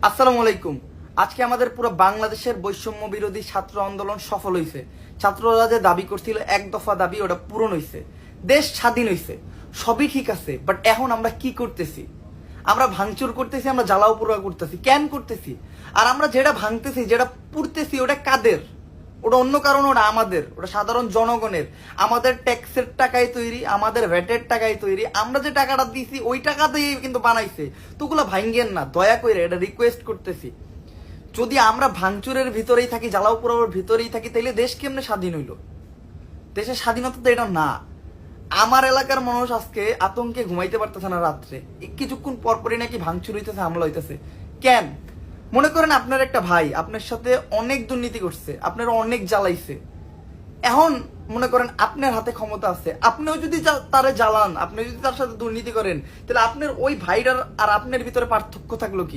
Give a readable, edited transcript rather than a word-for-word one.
আসসালামু আলাইকুম। আজকে আমাদের পুরো বাংলাদেশের বৈষম্য বিরোধী ছাত্র আন্দোলন সফল হয়েছে। ছাত্ররা যে দাবি করছিল এক দফা দাবি, ওটা পূরণ হয়েছে, দেশ স্বাধীন হয়েছে, সবই ঠিক আছে। বাট এখন আমরা কি করতেছি? আমরা ভাঙচুর করতেছি, আমরা জ্বালাও পোড়া করতেছি। কেন করতেছি? আর আমরা যেটা ভাঙতেছি, যেটা পুড়তেছি, ওটা কাদের? ওটা অন্য কারণ, ওটা আমাদের, ওটা সাধারণ জনগণের। আমাদের ট্যাক্সের টাকায় তৈরি, আমাদের ভ্যাটের টাকায় তৈরি। আমরা যে টাকাটা দিছি ওই টাকা দিয়ে কিন্তু বানাইছে। তো ওগুলো ভাঙ্গেন না, দয়া করে, এটা রিকোয়েস্ট করতেছি। যদি আমরা ভাঙচুরের ভিতরেই থাকি, জ্বালাও পোড়ানোর ভিতরেই থাকি, তাহলে দেশ কেমনে স্বাধীন হইল? দেশের স্বাধীনতা তো এটা না। আমার এলাকার মানুষ আজকে আতঙ্কে ঘুমাইতে পারতেছে না রাত্রে। কিছুক্ষণ পরপরই নাকি ভাঙচুর হইতেছে, হামলা হইতেছে। কেন? মনে করেন আপনার একটা ভাই আপনার সাথে অনেক দুর্নীতি করছে, আপনার অনেক জ্বালাইছে। এখন মনে করেন আপনার হাতে ক্ষমতা আছে, আপনিও যদি তারে জ্বালান, আপনি যদি তার সাথে দুর্নীতি করেন, তাহলে আপনার ওই ভাইটার আর আপনার ভিতরে পার্থক্য থাকলো কি?